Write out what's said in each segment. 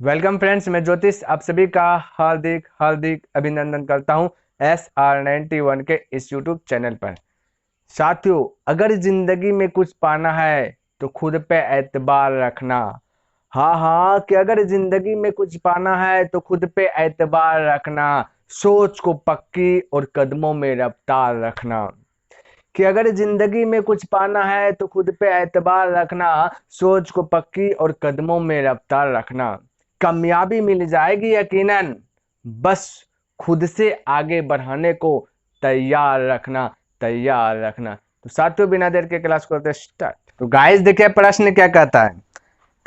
Welcome friends, मैं ज्योतिष आप सभी का हार्दिक हार्दिक अभिनंदन करता हूं SR91 के इस यूट्यूब चैनल पर। साथियों, अगर जिंदगी में कुछ पाना है तो खुद पे एतबार रखना। हाँ हाँ, कि अगर जिंदगी में कुछ पाना है तो खुद पे एतबार रखना। सोच को पक्की और कदमों में रफ्तार रखना। कि अगर जिंदगी में कुछ पाना है तो खुद पे एतबार रखना। सोच को पक्की और कदमों में रफ्तार रखना। कामयाबी मिल जाएगी यकीनन, बस खुद से आगे बढ़ाने को तैयार रखना। तैयार रखना। तो साथियों, बिना देर के क्लास को करते स्टार्ट। तो गाइस देखिए, प्रश्न क्या कहता है।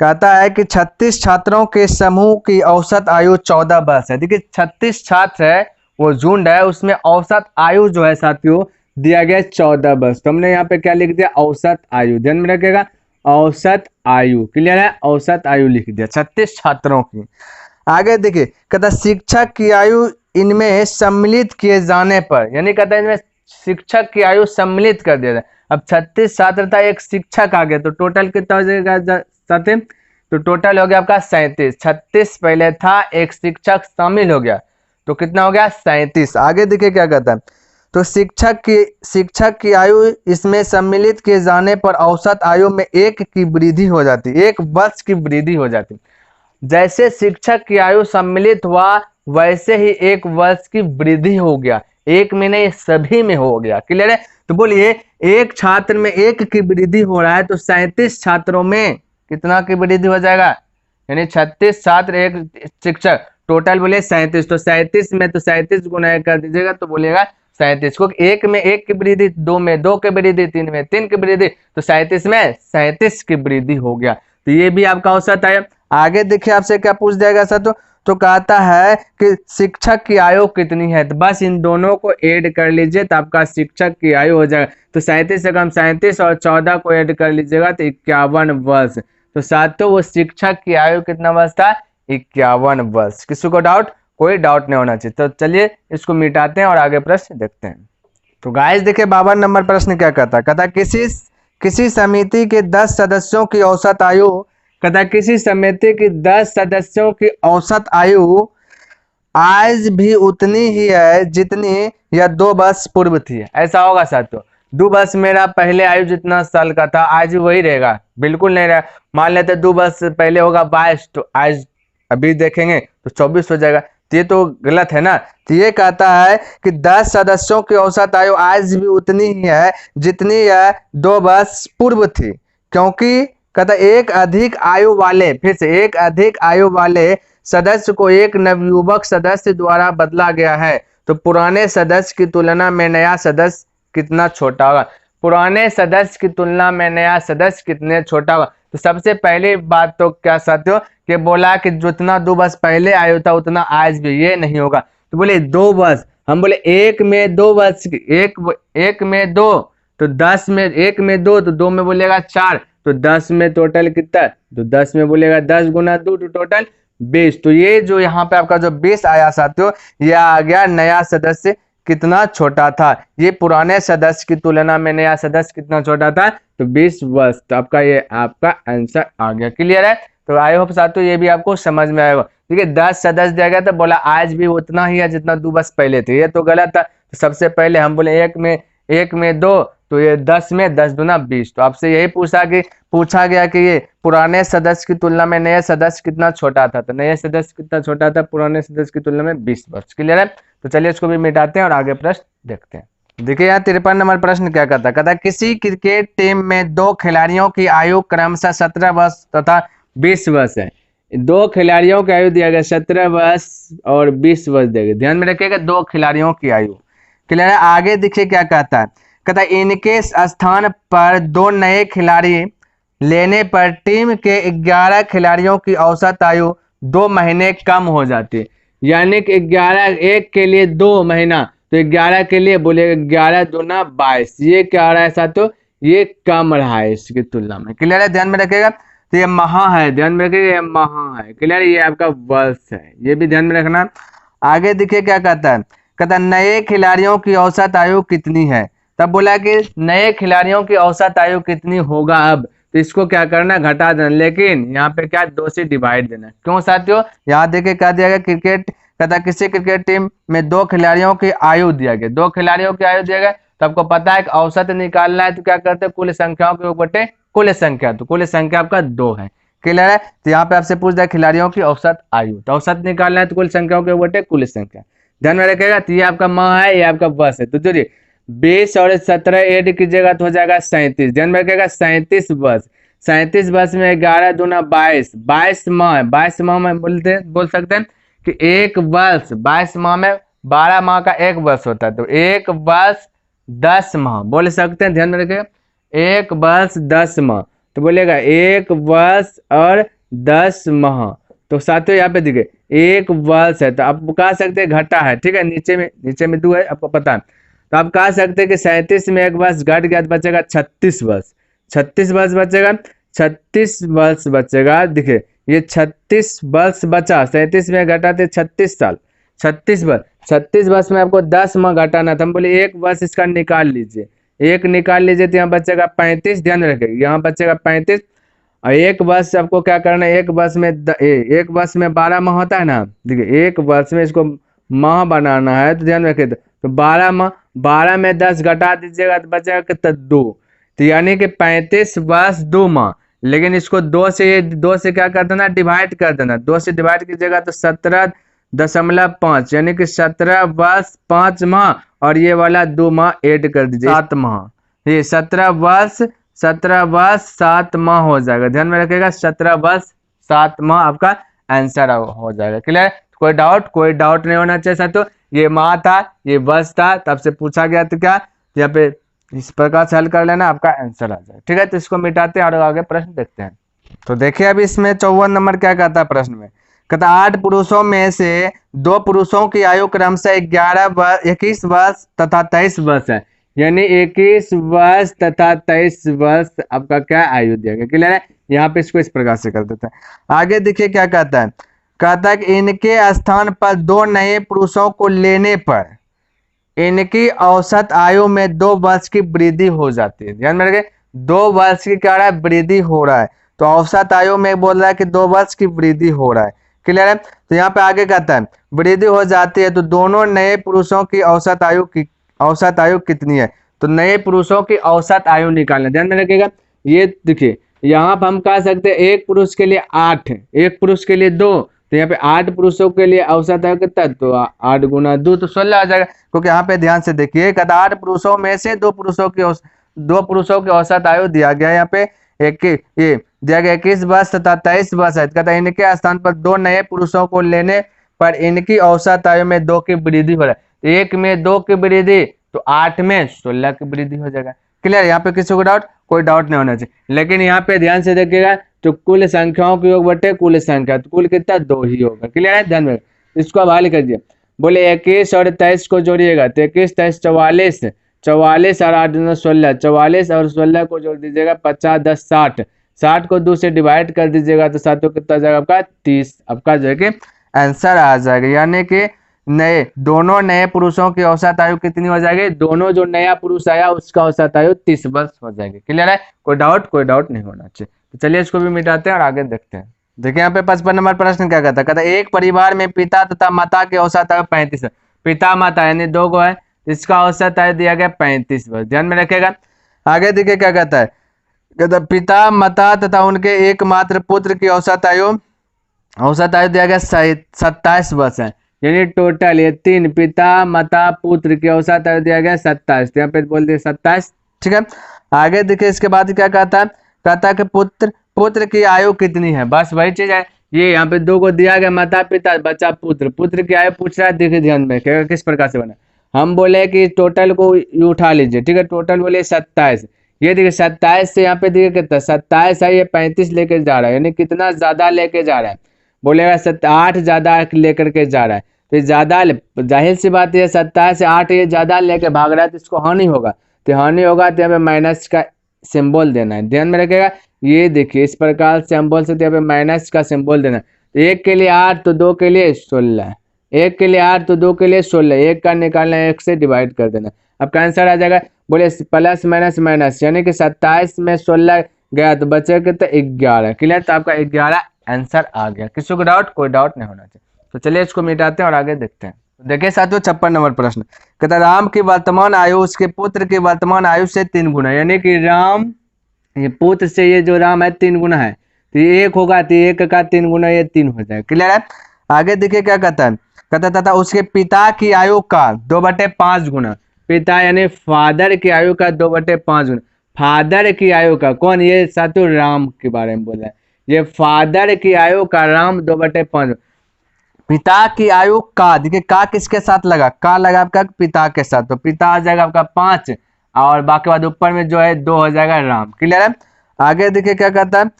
कहता है कि 36 छात्रों के समूह की औसत आयु 14 वर्ष है। देखिए, 36 छात्र है, वो झुंड है, उसमें औसत आयु जो है साथियों दिया गया 14 वर्ष। तो हमने यहाँ पे क्या लिख दिया, औसत आयु। ध्यान में रखिएगा, औसत आयु। क्लियर है, औसत आयु लिख दिया 36 छात्रों की। आगे देखिए, कहता शिक्षक की आयु इनमें सम्मिलित किए जाने पर, यानी कहता है इनमें शिक्षक की आयु सम्मिलित कर दिया जाए। अब 36 छात्र था, एक शिक्षक आ गया, तो टोटल कितना हो जाएगा साथी? तो टोटल हो गया आपका 37। 36 पहले था, एक शिक्षक शामिल हो गया, तो कितना हो गया 37। आगे देखिए क्या कहता है। तो शिक्षक की आयु इसमें सम्मिलित किए जाने पर औसत आयु में 1 की वृद्धि हो जाती, 1 वर्ष की वृद्धि हो जाती। जैसे शिक्षक की आयु सम्मिलित हुआ, वैसे ही 1 वर्ष की वृद्धि हो गया। एक में नहीं, सभी में हो गया। क्लियर है? तो बोलिए, एक छात्र में 1 की वृद्धि हो रहा है, तो 37 छात्रों में कितना की वृद्धि हो जाएगा? यानी 36 छात्र, एक शिक्षक, टोटल बोले 37। तो 37 में तो 37 गुना कर दीजिएगा, तो बोलेगा 37 को। एक में 1 की वृद्धि, 2 में 2 की वृद्धि, 3 में 3 की वृद्धि, तो 37 में 37 की वृद्धि हो गया। तो ये भी आपका औसत है। आगे देखिए, आपसे क्या पूछ जाएगा सर? तो कहता है कि शिक्षक की आयु कितनी है। तो बस इन दोनों को ऐड कर लीजिए, तो आपका शिक्षक की आयु हो जाएगा। तो 37 से कम 37 और 14 को ऐड कर लीजिएगा, तो 51 वर्ष। तो साथियों, वो शिक्षक की आयु कितना वर्ष था? 51 वर्ष। किसी को डाउट? कोई डाउट नहीं होना चाहिए। तो चलिए इसको मिटाते हैं और आगे प्रश्न देखते हैं। तो गाइस देखिए, 52 नंबर प्रश्न क्या कहता है। कहता किसी समिति के 10 सदस्यों की औसत आयु, कहता किसी समिति की 10 सदस्यों की औसत आयु आज भी उतनी ही है जितनी यह 2 वर्ष पूर्व थी। ऐसा होगा साथियों? 2 वर्ष मेरा पहले आयु जितना साल का था, आज भी वही रहेगा? बिल्कुल नहीं रहेगा। मान लेते 2 वर्ष पहले होगा 22, तो आज अभी देखेंगे तो 24 हो जाएगा। तो ये तो गलत है ना। तो ये कहता है कि 10 सदस्यों की औसत आयु आज भी उतनी ही है जितनी यह 2 वर्ष पूर्व थी, क्योंकि कहता एक अधिक आयु वाले, फिर से एक अधिक आयु वाले सदस्य को एक नवयुवक सदस्य द्वारा बदला गया है। तो पुराने सदस्य की तुलना में नया सदस्य कितना छोटा होगा? पुराने सदस्य की तुलना में नया सदस्य कितने छोटा होगा? तो सबसे पहली बात तो क्या साथियों, कि बोला कि जितना 2 वर्ष पहले आयु था उतना आज भी, ये नहीं होगा। तो बोले 2 वर्ष, हम बोले 1 में 2 वर्ष, एक में 2, तो 10 में 1 में 2, तो 2 में बोलेगा 4, तो 10 में टोटल कितना? तो 10 में बोलेगा 10 गुना 2, तो टोटल 20। तो ये जो यहाँ पे आपका जो 20 आया साथियों, ये आ गया नया सदस्य कितना छोटा था। ये पुराने सदस्य की तुलना में नया सदस्य कितना छोटा था? तो 20 वर्ष। तो आपका ये आपका आंसर आ गया। क्लियर है? तो आई होप साथियों ये भी आपको समझ में आएगा। ठीक है, 10 सदस्य दिया गया, तो बोला आज भी उतना ही है जितना 2 वर्ष पहले थे, ये तो गलत था। तो सबसे पहले हम बोले 1 में 2, तो ये 10 में 10 दूना 20। तो आपसे यही पूछा गया कि ये पुराने सदस्य की तुलना में नए सदस्य कितना छोटा था। तो नए सदस्य कितना छोटा था पुराने सदस्य की तुलना में? 20 वर्ष। क्लियर है? तो चलिए इसको भी मिटाते हैं और आगे प्रश्न देखते हैं। देखिए यहाँ 53 नंबर प्रश्न क्या कहता है। कहता किसी क्रिकेट टीम में 2 खिलाड़ियों की आयु क्रमशः 17 वर्ष तथा 20 वर्ष है। 2 खिलाड़ियों की आयु दिया गया 17 वर्ष और 20 वर्ष दिया गया। ध्यान में रखिएगा, 2 खिलाड़ियों की आयु। क्लियर है? आगे देखिए क्या कहता है। कहता इनके स्थान पर 2 नए खिलाड़ी लेने पर टीम के 11 खिलाड़ियों की औसत आयु 2 महीने कम हो जाती है। यानी कि 11, एक के लिए 2 महीना, तो 11 के लिए बोले 11 दूना 22। ये क्या आ रहा है साथियों? ये कम रहा है इसकी तुलना में। क्लियर है? ध्यान में रखिएगा। तो ये महा है, ध्यान में रखिएगा, ये महा है। क्लियर? ये आपका वर्ष है, ये भी ध्यान में रखना। आगे देखिए क्या कहता है। कहता नए खिलाड़ियों की औसत आयु कितनी है। तब बोला कि नए खिलाड़ियों की औसत आयु कितनी होगा अब? तो इसको क्या करना, घटा देना, लेकिन यहाँ पे क्या 2 से डिवाइड देना। क्यों साथियों, यहाँ देखिए क्या दिया गया, क्रिकेट कहता किसी क्रिकेट टीम में 2 खिलाड़ियों की आयु दिया गया, 2 खिलाड़ियों की आयु दिया गया, तो आपको पता है कि औसत निकालना है, तो क्या करते हैं, कुल संख्याओं के योग बटे कुल संख्या, तो कुल संख्या आपका 2 है। क्लियर है। तो यहाँ पे आपसे पूछ दिया खिलाड़ियों की औसत आयु, तो औसत निकालना है तो कुल संख्याओं के योग बटे कुल संख्या। ध्यान में रखिएगा, तो ये आपका माह है, ये आपका वर्ष है। तो चलिए 20 और 17 ऐड कीजिएगा तो हो जाएगा 37। ध्यान में रखिएगा 37 वर्ष, 37 वर्ष में 11 दूना 22, 22 माह, 22 माह में बोल सकते हैं कि एक वर्ष, 22 माह में 12 माह का एक वर्ष होता है, तो एक वर्ष 10 माह बोल सकते हैं। ध्यान में रखिएगा एक वर्ष 10 माह, तो बोलेगा एक वर्ष और 10 माह। तो साथियों यहाँ पे देखिए एक वर्ष है, तो आप कह सकते हैं घटा है, ठीक है, नीचे में 2 है, आपको पता है, तो आप कह सकते हैं कि 37 में एक वर्ष घट गया तो बचेगा 36 वर्ष, 36 वर्ष बचेगा, 36 वर्ष बचेगा। देखिए ये 36 वर्ष बचा, 37 में घटाते 36 साल, 36 वर्ष, 36 वर्ष में आपको 10 माह घटाना था, हम बोले एक वर्ष इसका निकाल लीजिए, एक निकाल लीजिए तो यहाँ बचेगा 35। ध्यान रखिए यहाँ बचेगा 35, और एक वर्ष आपको क्या करना है, एक वर्ष में 12 माह होता है ना, देखिए एक वर्ष में इसको माह बनाना है, तो ध्यान रखिए तो 12 माह, 12 में 10 घटा दीजिएगा तो बचेगा कितना 2, तो यानी कि 35 वर्ष 2 माह, लेकिन इसको 2 से क्या कर देना, डिवाइड कर देना, 2 से डिवाइड कीजिएगा तो 17.5, यानी कि 17 वर्ष 5 माह, और ये वाला 2 माह ऐड कर दीजिए 7 माह, ये 17 वर्ष 7 माह हो जाएगा। ध्यान में रखिएगा 17 वर्ष 7 माह आपका आंसर हो जाएगा। क्लियर, कोई डाउट नहीं होना चाहिए साथियों। ये माह था, ये वर्ष था, तब से पूछा गया तो क्या यहाँ पे इस प्रकार से हल कर लेना, आपका आंसर आ जाएगा। ठीक है, तो इसको मिटाते हैं और आगे प्रश्न देखते हैं। तो देखिए अभी इसमें 54 नंबर क्या कहता है प्रश्न में, कहता 8 पुरुषों में से 2 पुरुषों की आयु क्रमशः 21 वर्ष तथा 23 वर्ष है, यानी 21 वर्ष तथा 23 वर्ष आपका क्या आयु दिया गया। क्लियर है, यहाँ पे इसको इस प्रकार से कर देते हैं। आगे देखिए क्या कहता है, कहता है कि इनके स्थान पर 2 नए पुरुषों को लेने पर इनकी औसत आयु में 2 वर्ष की वृद्धि हो जाती है। ध्यान में रखिए 2 वर्ष की क्या रहा है, वृद्धि हो रहा है, तो औसत आयु में बोल रहा है कि 2 वर्ष की वृद्धि हो रहा है। क्लियर है, तो यहाँ पे आगे कहता है वृद्धि हो जाती है तो दोनों नए पुरुषों की औसत आयु कितनी है, तो नए पुरुषों की औसत आयु निकालना। ध्यान में रखिएगा, ये देखिए यहाँ पर हम कह सकते हैं एक पुरुष के लिए 8, एक पुरुष के लिए 2, तो यहाँ पे 8 पुरुषों के लिए औसत आयु कितना, तो 8 गुना 2 तो 16 आ जाएगा। क्योंकि यहाँ पे ध्यान से देखिए 8 पुरुषों में से 2 पुरुषों की औसत आयु दिया गया, यहाँ पे ये दिया गया 21 वर्ष तथा 23 वर्ष है। कहता है इनके स्थान पर 2 नए पुरुषों को लेने पर इनकी औसत आयु में 2 की वृद्धि हो रहा है, 1 में 2 की वृद्धि तो 8 में 16 की वृद्धि हो जाएगा। क्लियर, यहाँ पे किसी को कोई डाउट नहीं होना चाहिए। लेकिन यहाँ पे ध्यान से देखिएगा तो कुल संख्याओं के योग बटे कुल संख्या, तो कुल कितना 2 ही होगा। क्लियर है, ध्यान में इसको अब हल करिए। बोले 21 और 23 को जोड़िएगा तो 21 23 44, 44 और 8 16, 44 और 16 को जोड़ दीजिएगा 50 10 60, 60 को 2 से डिवाइड कर दीजिएगा तो सातों कितना जाएगा आपका 30, आपका जो है कि आंसर आ जाएगा। यानी कि दोनों नए पुरुषों की औसत आयु कितनी हो जाएगी, दोनों जो नया पुरुष आया उसका औसत आयु 30 वर्ष हो जाएगी। क्लियर है, कोई डाउट नहीं होना चाहिए। तो चलिए इसको भी मिटाते हैं और आगे देखते हैं। देखिए यहाँ पे 55 नंबर प्रश्न क्या कहता है, कहता है एक परिवार में पिता तथा माता की औसत आयु 35 है, पिता माता यानी 2 को है, इसका औसत आयु दिया गया 35 वर्ष। ध्यान में रखिएगा। आगे देखिए क्या कहता है, कहता है पिता माता तथा उनके एकमात्र पुत्र की औसत आयु दिया गया 27 वर्ष है, यानी टोटल ये 3 पिता माता पुत्र की औसत आयु दिया गया 27, यहाँ पे बोल दिया 27। ठीक है, आगे देखिए इसके बाद क्या कहता है, कहता है कि पुत्र की आयु कितनी है, बस वही चीज है। ये यहाँ पे 2 को दिया गया माता पिता बचा पुत्र की आयु पूछ रहा है। देखिए ध्यान में किस प्रकार से बना, हम बोले कि टोटल को उठा लीजिए। ठीक है, टोटल बोले 27, ये देखिए 27 से यहाँ पे देखिए कितना 27 है, ये 35 लेके जा रहा है, यानी कितना ज्यादा लेके जा रहा है, बोलेगा 8 ज्यादा लेकर के जा रहा है, तो ज्यादा जाहिर सी बात है 27 से 8 ये ज्यादा लेके भाग रहा है तो इसको हानि होगा, तो हानि होगा तो यहाँ पे माइनस का सिंबल देना है। ध्यान में रखिएगा, ये देखिए इस प्रकार से हम बोल सकते हैं यहाँ पे माइनस का सिंबल देना है। तो 1 के लिए 8 तो 2 के लिए 16, 1 के लिए 8 तो 2 के लिए 16, 1 का निकालना है 1 से डिवाइड कर देना, आपका आंसर आ जाएगा। बोले प्लस माइनस माइनस, यानी कि 27 में 16 गया तो बचेगा तो 11। क्लियर, तो आपका 11 आंसर आ गया। किसी को डाउट? कोई डाउट नहीं होना चाहिए। तो चलिए इसको मिटाते हैं और आगे देखते हैं। देखिए साथियों 56 नंबर प्रश्न कहता राम की वर्तमान आयु उसके पुत्र की वर्तमान आयु से 3 गुना, यानी कि राम ये पुत्र से ये जो राम है 3 गुना है, तो ये 1 होगा तो 1 का 3 गुना ये 3 हो जाएगा। क्लियर है। आगे देखिए क्या कहता है, कहता था उसके पिता की आयु का 2/5 गुना, पिता यानी फादर की आयु का 2/5 गुना, फादर की आयु का, कौन? ये साथियों राम के बारे में बोल रहा है, ये फादर की आयु का राम 2/5, पिता की आयु का, देखिए का किसके साथ लगा, का लगा आपका पिता के साथ, तो पिता आ जाएगा आपका 5 और बाकी बाद ऊपर में जो है 2 हो जाएगा राम। क्लियर है। आगे देखिए क्या कहता है,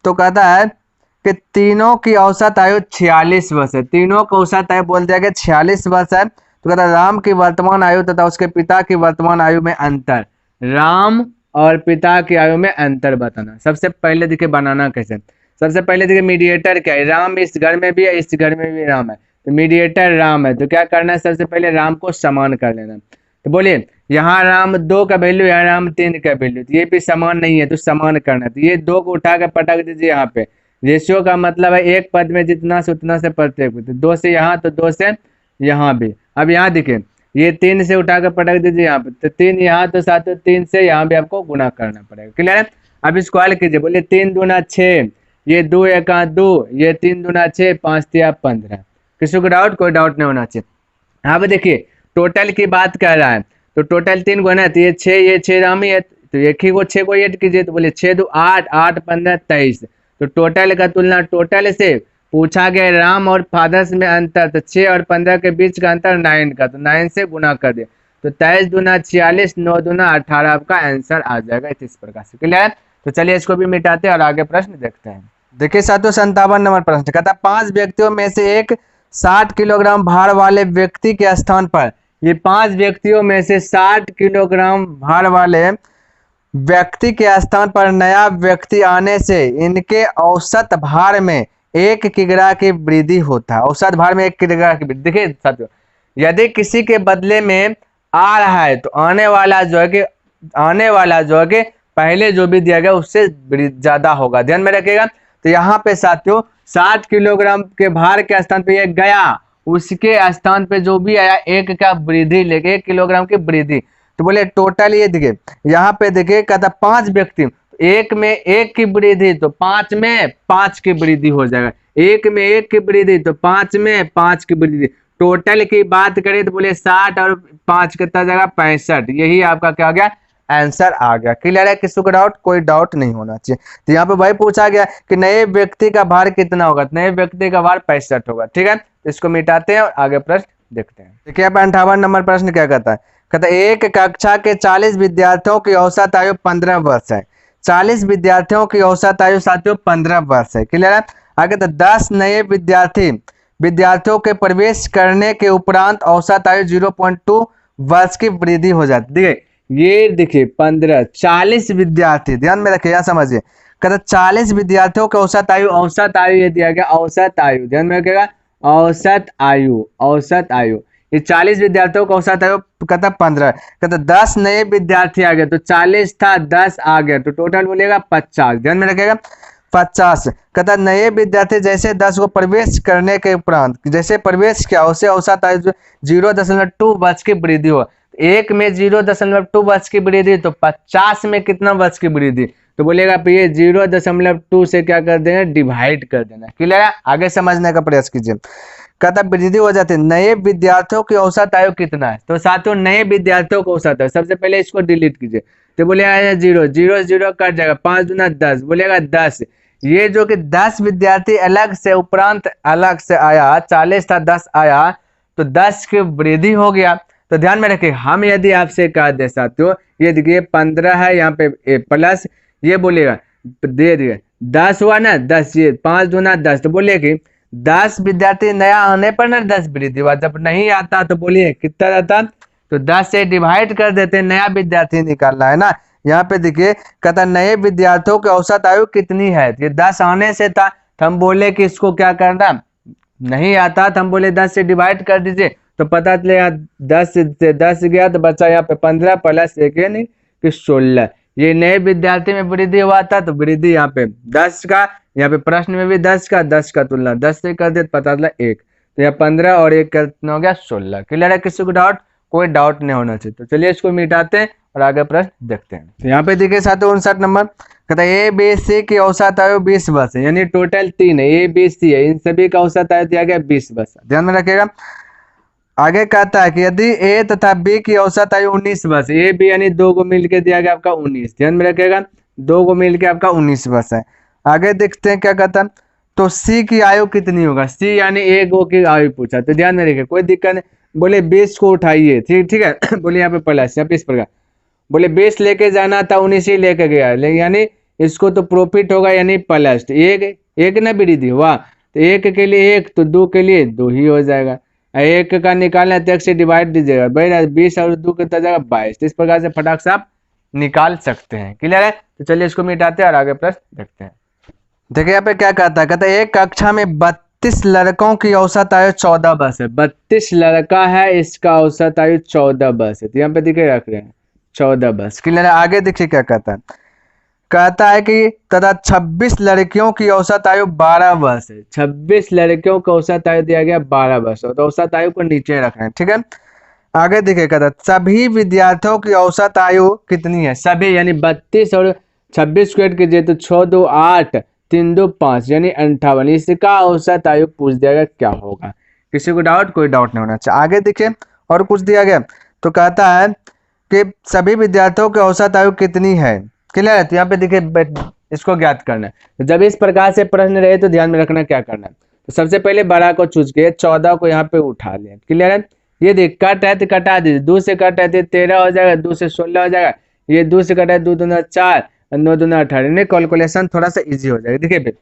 तो कहता है कि तीनों की औसत आयु 46 वर्ष है, तीनों को औसत आयु बोल दिया गया 46 वर्ष है। तो कहता है राम की वर्तमान आयु तथा उसके पिता की वर्तमान आयु में अंतर, राम और पिता की आयु में अंतर बताना। सबसे पहले देखिए बनाना कैसे, सबसे पहले देखिए मीडिएटर क्या है, राम इस घर में भी है इस घर में भी राम है, तो मीडिएटर राम है, तो क्या करना है, सबसे पहले राम को समान कर लेना। तो बोलिए यहाँ राम 2 का वैल्यू, यहाँ राम 3 का वैल्यू, तो ये भी समान नहीं है तो समान करना है। तो ये 2 को उठा कर पटक दीजिए यहाँ पे, रेशियो का मतलब है एक पद में जितना से उतना से प्रत्येक, तो 2 से यहाँ तो 2 से यहाँ भी। अब यहाँ देखिए ये 3 से उठा कर पटक दीजिए यहाँ पे, तो 3 यहाँ तो साथ 3 से यहाँ भी आपको गुना करना पड़ेगा। क्लियर है। अब इसको हल कीजिए, बोलिए 3 दूना 6, ये 2 1 2, ये 3 दूना 6, 5 3 15। किसी को डाउट? कोई डाउट नहीं होना चाहिए। अब देखिए टोटल की बात कर रहा है, तो टोटल 3 गुना है, तो ये 6, ये 6 राम ही है, तो एक ही को 6 को ऐड कीजिए, तो बोले 6 2 8, 8 15 23। तो टोटल का तुलना टोटल से पूछा गया राम और फादर्स में अंतर, तो 6 और 15 के बीच का अंतर 9 का, तो 9 से गुना कर दे, तो 23 दूना 46, 9 दूना 18 आपका आंसर आ जाएगा इस प्रकार से। क्लियर है। तो चलिए इसको भी मिटाते हैं और आगे प्रश्न देखते हैं। देखिए साथियों 57 नंबर प्रश्न कहता है 5 व्यक्तियों में से एक 60 किलोग्राम भार वाले व्यक्ति के स्थान पर, ये 5 व्यक्तियों में से 60 किलोग्राम भार वाले व्यक्ति के स्थान पर नया व्यक्ति आने से इनके औसत भार में 1 किग्रा की वृद्धि होता है, औसत भार में 1 किग्रा की वृद्धि। देखिए साथियों यदि किसी के बदले में आ रहा है तो आने वाला जो है कि पहले जो भी दिया गया उससे ज्यादा होगा, ध्यान में रखिएगा। तो यहाँ पे साथियों 60 किलोग्राम के भार के स्थान पे ये गया, उसके स्थान पे जो भी आया 1 का वृद्धि लेके 1 किलोग्राम की वृद्धि, तो बोले टोटल ये देखिए यहाँ पे देखिए कहता 5 व्यक्ति, 1 में 1 की वृद्धि तो 5 में 5 की वृद्धि हो जाएगा, 1 में 1 की वृद्धि तो 5 में 5 की वृद्धि। टोटल की बात करें तो बोले 60 और 5 कितना जाएगा 65, यही आपका क्या हो गया आंसर आ गया। क्लियर है। किसी को डाउट? कोई डाउट नहीं होना चाहिए। तो यहाँ पे भाई पूछा गया कि नए व्यक्ति का भार कितना होगा, तो नए व्यक्ति का भार 65 होगा। ठीक है, तो इसको मिटाते हैं और आगे प्रश्न देखते हैं। देखिए अब 58 नंबर प्रश्न क्या कहता है, कहता है एक कक्षा के 40 विद्यार्थियों की औसत आयु 15 वर्ष है, 40 विद्यार्थियों की औसत आयु साथियों 15 वर्ष है। क्लियर है। आगे तो 10 नए विद्यार्थियों के प्रवेश करने के उपरांत औसत आयु 0.2 वर्ष की वृद्धि हो जाती। देखिए ये देखिए 15 40 विद्यार्थी, ध्यान में रखिए, यहाँ समझिए, कहता 40 विद्यार्थियों के औसत आयु ये दिया गया, औसत आयु ध्यान में रखिएगा, औसत आयु ये 40 विद्यार्थियों का औसत आयु कहता 15, कहता 10 नए विद्यार्थी आ गए, तो 40 था 10 आ गया, तो टोटल बोलेगा 50, ध्यान में रखिएगा 50। कहता नए विद्यार्थी जैसे 10 को प्रवेश करने के उपरांत जैसे प्रवेश किया उसे औसत आयु 0.2 वर्ष की वृद्धि हो, 1 में 0.2 वर्ष की वृद्धि तो 50 में कितना वर्ष की वृद्धि, तो बोलेगा ये 0.2 से क्या कर देना डिवाइड कर देना। क्लियर है। आगे समझने का प्रयास कीजिए। कहता वृद्धि हो जाती है। नए विद्यार्थियों की औसत आयु कितना है, तो साथियों नए विद्यार्थियों को औसत आयु सबसे पहले इसको डिलीट कीजिए, तो बोलेगा 0 0 0 कट जाएगा, 5 दूना 10 बोलेगा 10, ये जो कि 10 विद्यार्थी अलग से उपरांत अलग से आया, 40 था 10 आया, तो 10 की वृद्धि हो गया। तो ध्यान में रखिए हम यदि आपसे कह दे साथियों ये देखिए 15 है यहाँ पे प्लस ये बोलेगा दे दिए 10 हुआ ना 10, ये 5 दूना 10, तो बोलिए कि 10 विद्यार्थी नया आने पर ना 10 वृद्धि हुआ, जब नहीं आता तो बोलिए कितना रहता, तो 10 से डिवाइड कर देते, नया विद्यार्थी निकालना है ना। यहाँ पे देखिए कहता नए विद्यार्थियों की औसत आयु कितनी है, ये 10 आने से था, तो हम बोले कि इसको क्या करना, नहीं आता तो हम बोले 10 से डिवाइड कर दीजिए, तो पता चलेगा 10 से 10 गया तो बचा यहाँ पे 15 प्लस 1 यानी कि 16, ये नए विद्यार्थी में वृद्धि हुआ था, तो वृद्धि यहाँ पे 10 का, यहाँ पे प्रश्न में भी 10 का तुलना 10 से कर दे तो पता चला 1, तो यहाँ 15 और 1 कितना हो गया 16। क्लियर है? किसी को डाउट? कोई डाउट नहीं होना चाहिए। तो चलिए इसको मिटाते हैं और आगे प्रश्न देखते हैं। तो यहाँ पे देखिए 759 नंबर, कहता है ए बी सी की औसत आयु 20 वर्ष है, यानी टोटल 3 है, ए बी सी है, इन सभी का औसत आयु दिया गया 20 वर्ष। ध्यान में रखिएगा। आगे कहता है कि यदि ए तथा बी की औसत आयु 19 वर्ष, ए बी यानी दो को मिलकर दिया गया आपका 19, ध्यान में रखिएगा, दो को मिलकर आपका 19 वर्ष है। आगे देखते हैं क्या कहता है, तो सी की आयु कितनी होगा, सी यानी ए गो की आयु पूछा, तो ध्यान में रखिए, कोई दिक्कत नहीं। बोले 20 को उठाइए, ठीक है बोले यहाँ पे प्लस, यहाँ पे इस प्रकार बोले 20 लेके जाना था, 19 ही लेके गया, यानी इसको तो प्रॉफिट होगा, यानी प्लस एक ना वृद्धि हुआ, तो एक के लिए 1 तो 2 के लिए 2 ही हो जाएगा। 1 का निकालना है तो 1 से डिवाइड दीजिएगा, भाई 20 और 2 कितना जाएगा 22। तो इस प्रकार से फटाक से आप निकाल सकते हैं। क्लियर है? तो चलिए इसको मिटाते हैं और आगे प्रश्न देखते हैं। देखिए यहाँ पे क्या कहता है, कहता है एक कक्षा में 32 लड़कों की औसत आयु 14 वर्ष है, 32 लड़का है, इसका औसत आयु 14 वर्ष है, तो यहाँ पे देखिए रख रहे हैं 14 वर्ष। क्लियर है? आगे देखिए क्या कहता है, कहता है कि तथा 26 लड़कियों की औसत आयु 12 वर्ष है, 26 लड़कियों का औसत आयु दिया गया 12 वर्ष, तो औसत आयु को नीचे रखना है। ठीक है? आगे देखिए कहता है सभी विद्यार्थियों की औसत आयु कितनी है, सभी यानी 32 और 26 को ऐड कीजिए तो 6 2 8 3 2 5 यानी 58, इसका औसत आयु पूछ दिया गया क्या होगा। किसी को डाउट? कोई डाउट नहीं होना चाहिए। आगे देखिए और कुछ दिया गया, तो कहता है कि सभी विद्यार्थियों की औसत आयु कितनी है। क्लियर है? तो यहाँ पे देखिए इसको ज्ञात करना है, तो जब इस प्रकार से प्रश्न रहे तो ध्यान में रखना क्या करना है। तो सबसे पहले बड़ा को चूज किए, 14 को यहाँ पे उठा लिया। क्लियर है? ये देख कट है तो कटा दीजिए, 2 से कट है तो 13 हो जाएगा, 2 से 16 हो जाएगा, ये 2 से कटा है 2 दूना 4 9 दूना 18, कैलकुलेशन थोड़ा सा इजी हो जाएगा। देखिए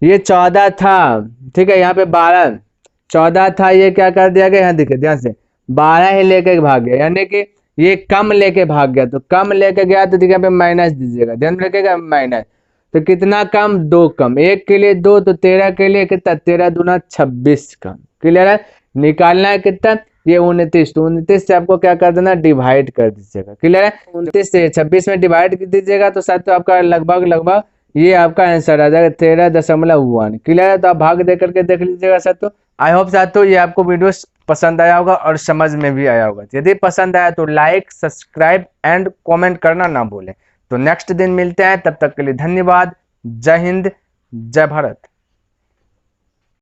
ये 14 था, ठीक है, यहाँ पे 12 14 था, ये क्या कर दिया गया, यहाँ देखिए ध्यान से 12 ही लेके भाग गया, यानी कि ये कम लेके भाग गया, तो कम लेके गया तो देखिए पे माइनस दीजिएगा, ध्यान रखिएगा माइनस, तो कितना कम 2 कम, 1 के लिए 2 तो 13 के लिए कितना 13 दूना 26 कम। क्लियर है? निकालना है कितना, ये 29, तो 29 से आपको क्या कर देना डिवाइड कर दीजिएगा। क्लियर है? 29 से 26 में डिवाइड कर दीजिएगा तो साथ आपका लगभग ये आपका आंसर आ जाएगा 13.1। क्लियर है? तो आप भाग दे करके देख लीजिएगा साथियों। आई होप साथियों ये आपको वीडियो पसंद आया होगा और समझ में भी आया होगा। यदि पसंद आया तो लाइक, सब्सक्राइब एंड कमेंट करना ना भूलें। तो नेक्स्ट दिन मिलते हैं, तब तक के लिए धन्यवाद। जय हिंद, जय भारत।